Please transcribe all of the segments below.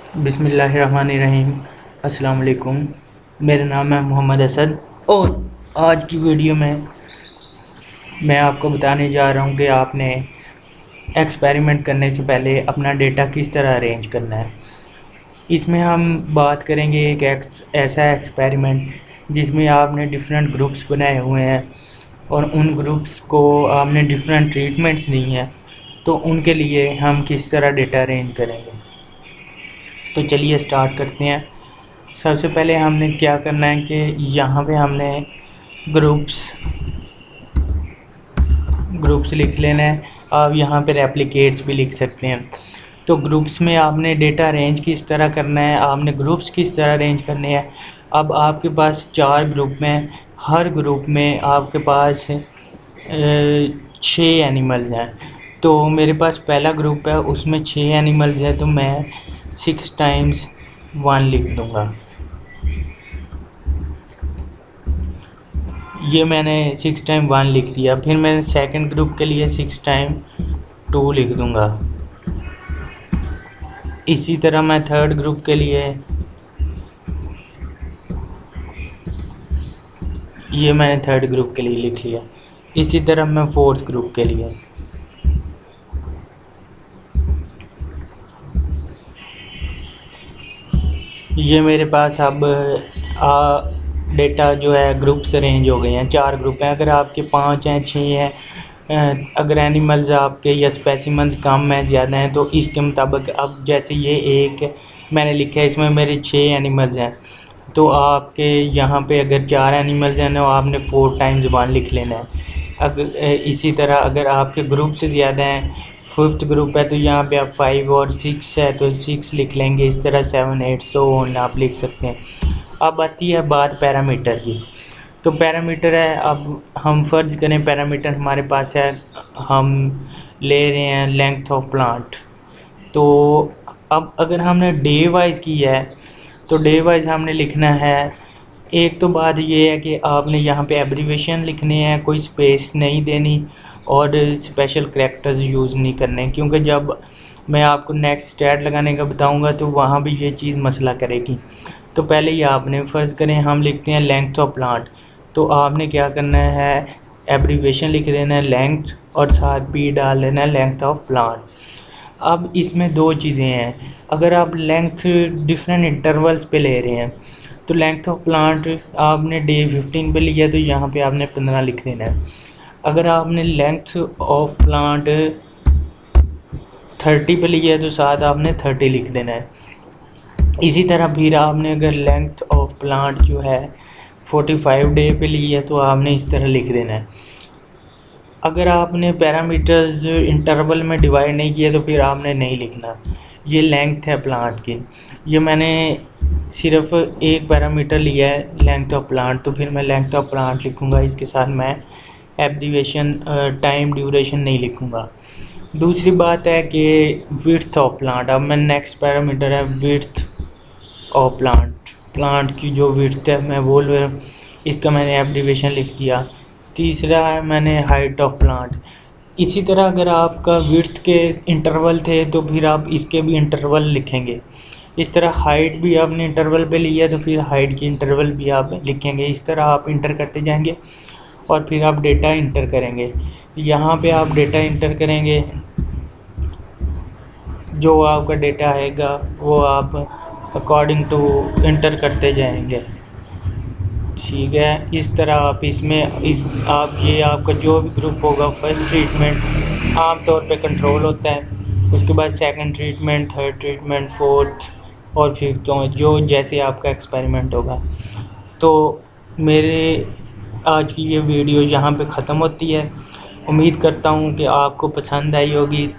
बिस्मिल्लाहिर्रहमानिर्रहीम। अस्सलाम वालेकुम। मेरा नाम है मोहम्मद असद और आज की वीडियो में मैं आपको बताने जा रहा हूँ कि आपने एक्सपेरिमेंट करने से पहले अपना डेटा किस तरह अरेंज करना है। इसमें हम बात करेंगे एक ऐसा एक्सपेरिमेंट जिसमें आपने डिफरेंट ग्रुप्स बनाए हुए हैं और उन ग्रुप्स को आपने डिफरेंट ट्रीटमेंट्स दी हैं, तो उनके लिए हम किस तरह डेटा अरेंज करेंगे। तो चलिए स्टार्ट करते हैं। सबसे पहले हमने क्या करना है कि यहाँ पे हमने ग्रुप्स ग्रुप्स लिख लेना है। आप यहाँ पे रेप्लिकेट्स भी लिख सकते हैं। तो ग्रुप्स में आपने डेटा अरेंज किस तरह करना है, आपने ग्रुप्स किस तरह अरेंज करने हैं। अब आपके पास 4 ग्रुप में, हर ग्रुप में आपके पास 6 एनिमल्स हैं। तो मेरे पास पहला ग्रुप है, उसमें 6 एनिमल्स हैं, तो मैं 6 टाइम्स 1 लिख दूँगा। ये मैंने 6 टाइम 1 लिख दिया। फिर मैं सेकंड ग्रुप के लिए 6 टाइम 2 लिख दूँगा। इसी तरह मैं थर्ड ग्रुप के लिए ये मैंने थर्ड ग्रुप के लिए लिख लिया। इसी तरह मैं फोर्थ ग्रुप के लिए ये मेरे पास अब डेटा जो है ग्रुप्स अरेंज हो गए हैं। 4 ग्रुप हैं। अगर आपके 5 हैं, 6 हैं, अगर एनिमल्स आपके या स्पेसिमन्स कम हैं, ज़्यादा हैं, तो इसके मुताबिक अब जैसे ये एक मैंने लिखा है, इसमें मेरे 6 एनिमल्स हैं, तो आपके यहाँ पे अगर 4 एनिमल्स हैं तो आपने 4 टाइम्स 1 लिख लेना है। अगर इसी तरह अगर आपके ग्रुप से ज़्यादा हैं, फिफ्थ ग्रुप है, तो यहाँ पे आप 5 और 6 है तो 6 लिख लेंगे। इस तरह 7, 8 सो ऑन आप लिख सकते हैं। अब आती है बात पैरामीटर की। तो पैरामीटर है, अब हम फ़र्ज़ करें पैरामीटर हमारे पास है, हम ले रहे हैं लेंथ ऑफ प्लांट। तो अब अगर हमने डे वाइज की है तो डे वाइज हमने लिखना है। एक तो बात ये है कि आपने यहाँ पे एब्रीवेशन लिखने हैं, कोई स्पेस नहीं देनी और स्पेशल करैक्टर्स यूज़ नहीं करने, क्योंकि जब मैं आपको नेक्स्ट स्टैट लगाने का बताऊंगा तो वहाँ भी ये चीज़ मसला करेगी। तो पहले ही आपने फ़र्ज़ करें हम लिखते हैं लेंथ ऑफ प्लांट, तो आपने क्या करना है, एब्रीवेशन लिख देना है लेंथ और साथ पी डाल देना है लेंथ ऑफ प्लांट। अब इसमें 2 चीज़ें हैं। अगर आप लेंथ डिफरेंट इंटरवल्स पे ले रहे हैं तो लेंथ ऑफ प्लांट आपने डे 15 पे लिया तो यहाँ पे आपने 15 लिख देना है। अगर आपने लेंथ ऑफ प्लांट 30 पे लिया है तो साथ आपने 30 लिख देना है। इसी तरह फिर आपने अगर लेंथ ऑफ प्लांट जो है 45 डे पे ली है तो आपने इस तरह लिख देना है। अगर आपने पैरामीटर्स इंटरवल में डिवाइड नहीं किया तो फिर आपने नहीं लिखना। ये लेंथ है प्लांट की। ये मैंने सिर्फ एक पैरामीटर लिया है लेंथ ऑफ प्लांट, तो फिर मैं लेंथ ऑफ प्लांट लिखूँगा। इसके साथ मैं एब्रीवेशन टाइम ड्यूरेशन नहीं लिखूँगा। दूसरी बात है कि विड्थ ऑफ प्लांट। अब मैं नेक्स्ट पैरामीटर है विड्थ ऑफ प्लांट। प्लांट की जो विड्थ है मैं वो इसका मैंने एब्रीवेशन लिख दिया। तीसरा है मैंने हाइट ऑफ प्लांट। इसी तरह अगर आपका विड्थ के इंटरवल थे तो फिर आप इसके भी इंटरवल लिखेंगे। इस तरह हाइट भी आपने इंटरवल पे लिया तो फिर हाइट की इंटरवल भी आप लिखेंगे। इस तरह आप इंटर करते जाएंगे और फिर आप डेटा इंटर करेंगे। यहाँ पे आप डेटा इंटर करेंगे, जो आपका डेटा आएगा वो आप अकॉर्डिंग टू इंटर करते जाएंगे। ठीक है, इस तरह आप इसमें ये आपका जो भी ग्रुप होगा, फर्स्ट ट्रीटमेंट आमतौर पे कंट्रोल होता है, उसके बाद second treatment, third treatment, fourth और फिफ्थ, तो जो जैसे आपका एक्सपेरिमेंट होगा। तो मेरे आज की ये वीडियो यहाँ पे ख़त्म होती है। उम्मीद करता हूँ कि आपको पसंद आई होगी।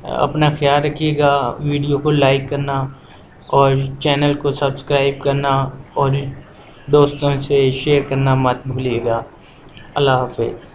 अपना ख्याल रखिएगा, वीडियो को लाइक करना और चैनल को सब्सक्राइब करना और दोस्तों से शेयर करना मत भूलिएगा। अल्लाह हाफ़िज़।